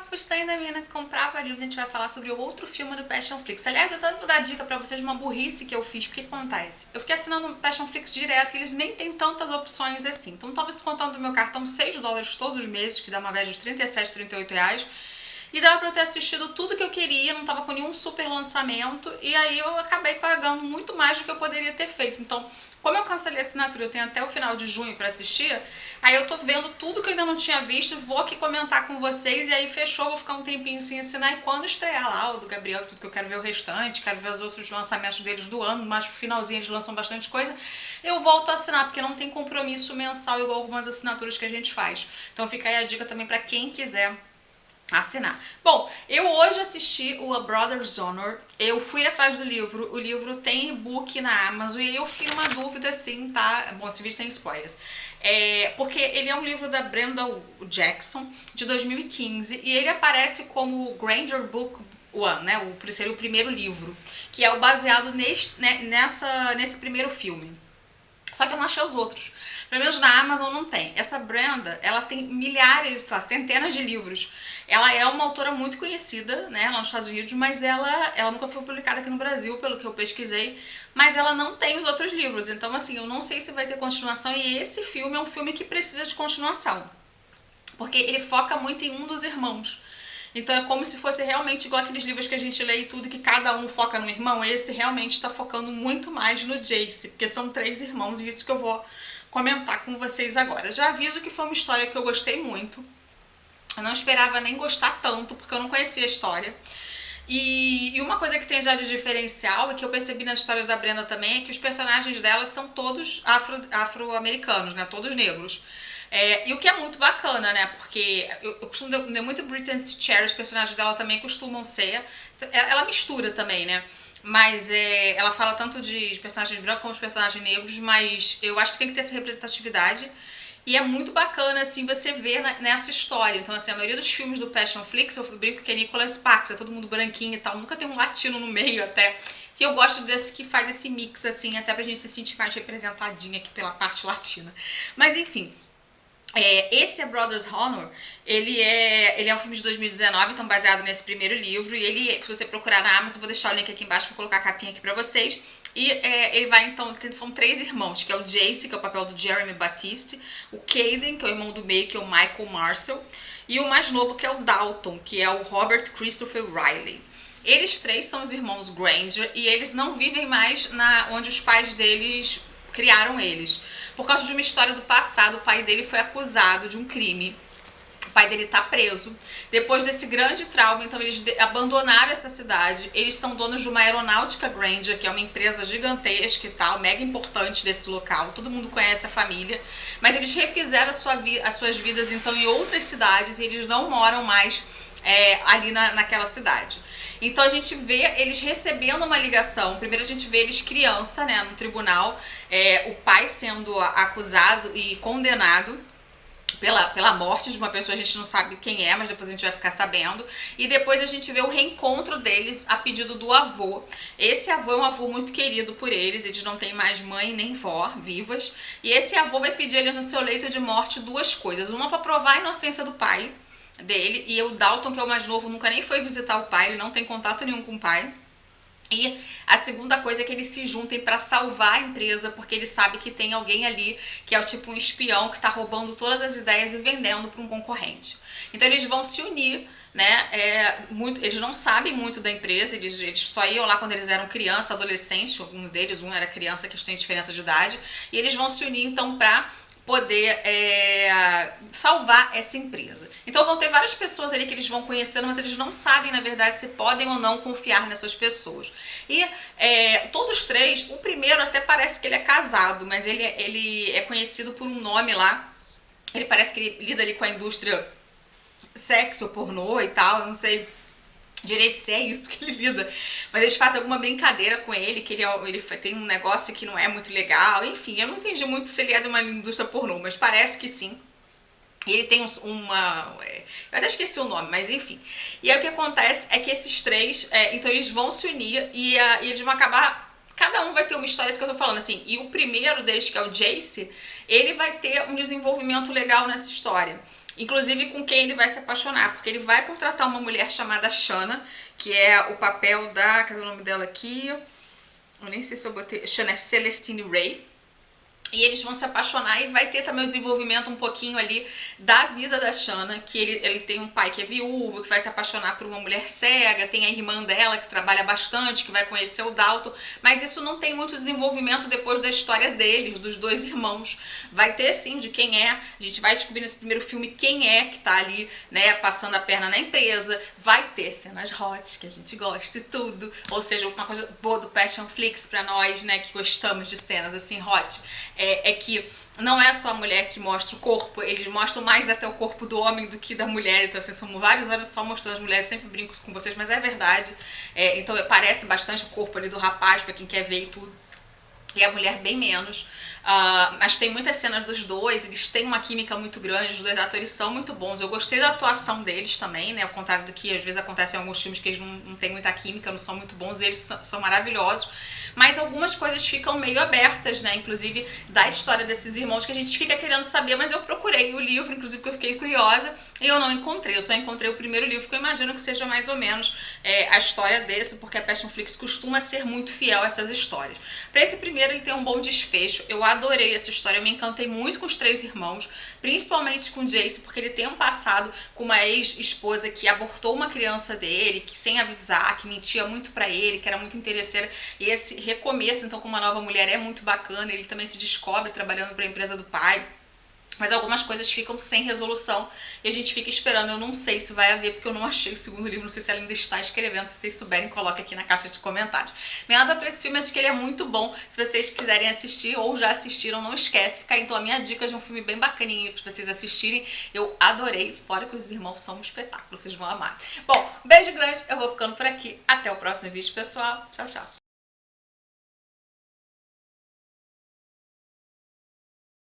Você ainda mina que comprava livros, a gente vai falar sobre o outro filme do Passionflix. Aliás, eu tô vou dar dica pra vocês de uma burrice que eu fiz, porque que acontece? Eu fiquei assinando o Passionflix direto e eles nem têm tantas opções assim. Então eu tava descontando do meu cartão US$ 6 todos os meses, que dá uma média de 37, R$ 38. E dava pra eu ter assistido tudo que eu queria, não tava com nenhum super lançamento, e aí eu acabei pagando muito mais do que eu poderia ter feito. Então, como eu cancelei a assinatura, eu tenho até o final de junho pra assistir, aí eu tô vendo tudo que eu ainda não tinha visto, vou aqui comentar com vocês, e aí fechou, vou ficar um tempinho sem assinar, e quando estrear lá o do Gabriel, tudo que eu quero ver o restante, quero ver os outros lançamentos deles do ano, mas pro finalzinho eles lançam bastante coisa, eu volto a assinar, porque não tem compromisso mensal igual algumas assinaturas que a gente faz. Então fica aí a dica também pra quem quiser assinar. Bom, eu hoje assisti o A Brother's Honor, eu fui atrás do livro, o livro tem e-book na Amazon e eu fiquei numa dúvida assim, tá? Bom, esse vídeo tem spoilers. Porque ele é um livro da Brenda Jackson, de 2015, e ele aparece como Granger Book One, né? Seria o primeiro livro, que é o baseado nesse primeiro filme. Só que eu não achei os outros. Pelo menos na Amazon não tem. Essa Brenda, ela tem milhares, sei lá, centenas de livros. Ela é uma autora muito conhecida, né, lá nos Estados Unidos, mas ela nunca foi publicada aqui no Brasil, pelo que eu pesquisei. Mas ela não tem os outros livros. Então, assim, eu não sei se vai ter continuação. E esse filme é um filme que precisa de continuação. Porque ele foca muito em um dos irmãos. Então é como se fosse realmente igual aqueles livros que a gente lê e tudo, que cada um foca no irmão. Esse realmente está focando muito mais no Jace, porque são 3 irmãos e isso que eu vou comentar com vocês agora. Já aviso que foi uma história que eu gostei muito. Eu não esperava nem gostar tanto, porque eu não conhecia a história. E uma coisa que tem já de diferencial, e que eu percebi nas histórias da Brenda também, é que os personagens dela são todos afro-americanos, né? Todos negros. E o que é muito bacana, né? Porque eu costumo ler muito Britney Cherry, os personagens dela também costumam ser. Ela mistura também, né? Mas ela fala tanto de personagens brancos como de personagens negros, mas eu acho que tem que ter essa representatividade. E é muito bacana, assim, você ver nessa história. Então, assim, a maioria dos filmes do Passionflix, eu brinco que é Nicholas Sparks, é todo mundo branquinho e tal. Nunca tem um latino no meio até. Que eu gosto desse que faz esse mix, assim, até pra gente se sentir mais representadinha aqui pela parte latina. Mas, enfim, esse é Brothers Honor, ele é um filme de 2019, então baseado nesse primeiro livro, e ele, se você procurar na Amazon, eu vou deixar o link aqui embaixo, vou colocar a capinha aqui pra vocês, e ele vai então, são 3 irmãos, que é o Jace, que é o papel do Jeremy Batiste, o Caden, que é o irmão do meio, que é o Michael Marcel, e o mais novo, que é o Dalton, que é o Robert Christopher Riley. Eles 3 são os irmãos Granger, e eles não vivem mais onde os pais deles criaram eles. Por causa de uma história do passado, o pai dele foi acusado de um crime. O pai dele tá preso. Depois desse grande trauma, então eles abandonaram essa cidade. Eles são donos de uma aeronáutica Granger, que é uma empresa gigantesca e tal, mega importante desse local. Todo mundo conhece a família. Mas eles refizeram as suas vidas, então, em outras cidades, e eles não moram mais ali naquela cidade. Então a gente vê eles recebendo uma ligação. Primeiro a gente vê eles criança, né, no tribunal, o pai sendo acusado e condenado pela morte de uma pessoa, a gente não sabe quem é, mas depois a gente vai ficar sabendo. E depois a gente vê o reencontro deles a pedido do avô. Esse avô é um avô muito querido por eles não têm mais mãe nem vó vivas. E esse avô vai pedir eles no seu leito de morte 2 coisas. Uma para provar a inocência do pai dele, e o Dalton, que é o mais novo, nunca nem foi visitar o pai, ele não tem contato nenhum com o pai. E a segunda coisa é que eles se juntem para salvar a empresa, porque ele sabe que tem alguém ali que é tipo um espião que tá roubando todas as ideias e vendendo para um concorrente. Então eles vão se unir, né? Eles não sabem muito da empresa, eles só iam lá quando eles eram criança, adolescente, alguns deles, um era criança, que tem diferença de idade, e eles vão se unir então para poder salvar essa empresa. Então vão ter várias pessoas ali que eles vão conhecendo, mas eles não sabem, na verdade, se podem ou não confiar nessas pessoas. E todos 3, o primeiro até parece que ele é casado, mas ele é conhecido por um nome lá. Ele parece que ele lida ali com a indústria sexo, pornô e tal, eu não sei direito se é isso que ele lida, mas eles fazem alguma brincadeira com ele, que ele tem um negócio que não é muito legal, enfim, eu não entendi muito se ele é de uma indústria pornô, mas parece que sim. E ele tem eu até esqueci o nome, mas enfim. E aí o que acontece é que esses 3, então eles vão se unir e eles vão acabar. Cada um vai ter uma história, isso que eu tô falando, assim. E o primeiro deles, que é o Jace, ele vai ter um desenvolvimento legal nessa história. inclusive com quem ele vai se apaixonar, porque ele vai contratar uma mulher chamada Shanna, que é o papel da, cadê o nome dela aqui? Eu nem sei se eu botei, Shanna Celestine Ray. E eles vão se apaixonar e vai ter também o desenvolvimento um pouquinho ali da vida da Shanna, que ele tem um pai que é viúvo, que vai se apaixonar por uma mulher cega, tem a irmã dela que trabalha bastante, que vai conhecer o Dalton, mas isso não tem muito desenvolvimento depois da história deles, dos dois irmãos. Vai ter sim de quem é, a gente vai descobrir nesse primeiro filme quem é que tá ali, né, passando a perna na empresa, vai ter cenas hot, que a gente gosta e tudo, ou seja, uma coisa boa do Passion Flix pra nós, né, que gostamos de cenas assim hot, é que não é só a mulher que mostra o corpo, eles mostram mais até o corpo do homem do que da mulher, então assim, são vários anos só mostrando as mulheres, sempre brinco com vocês, mas é verdade, então parece bastante o corpo ali do rapaz, pra quem quer ver e tudo, e a mulher bem menos, mas tem muitas cenas dos dois, eles têm uma química muito grande, os dois atores são muito bons, eu gostei da atuação deles também, né, ao contrário do que às vezes acontece em alguns filmes que eles não têm muita química, não são muito bons, eles são maravilhosos, mas algumas coisas ficam meio abertas, né, inclusive da história desses irmãos que a gente fica querendo saber, mas eu procurei o livro, inclusive porque eu fiquei curiosa, e eu não encontrei, eu só encontrei o primeiro livro, que eu imagino que seja mais ou menos a história desse, porque a Passion Flix costuma ser muito fiel a essas histórias. Para esse primeiro ele tem um bom desfecho, eu adorei essa história, eu me encantei muito com os três irmãos, principalmente com o Jace, porque ele tem um passado com uma ex-esposa que abortou uma criança dele, que sem avisar, que mentia muito pra ele, que era muito interesseira, e esse recomeço então com uma nova mulher é muito bacana, ele também se descobre trabalhando para a empresa do pai. Mas algumas coisas ficam sem resolução e a gente fica esperando. Eu não sei se vai haver, porque eu não achei o segundo livro. Não sei se ela ainda está escrevendo. Se vocês souberem, coloca aqui na caixa de comentários. Minha nota para esse filme é de que ele é muito bom. Se vocês quiserem assistir ou já assistiram, não esquece. Fica então a minha dica de um filme bem bacaninho para vocês assistirem. Eu adorei. Fora que os irmãos são um espetáculo. Vocês vão amar. Bom, beijo grande. Eu vou ficando por aqui. Até o próximo vídeo, pessoal. Tchau, tchau.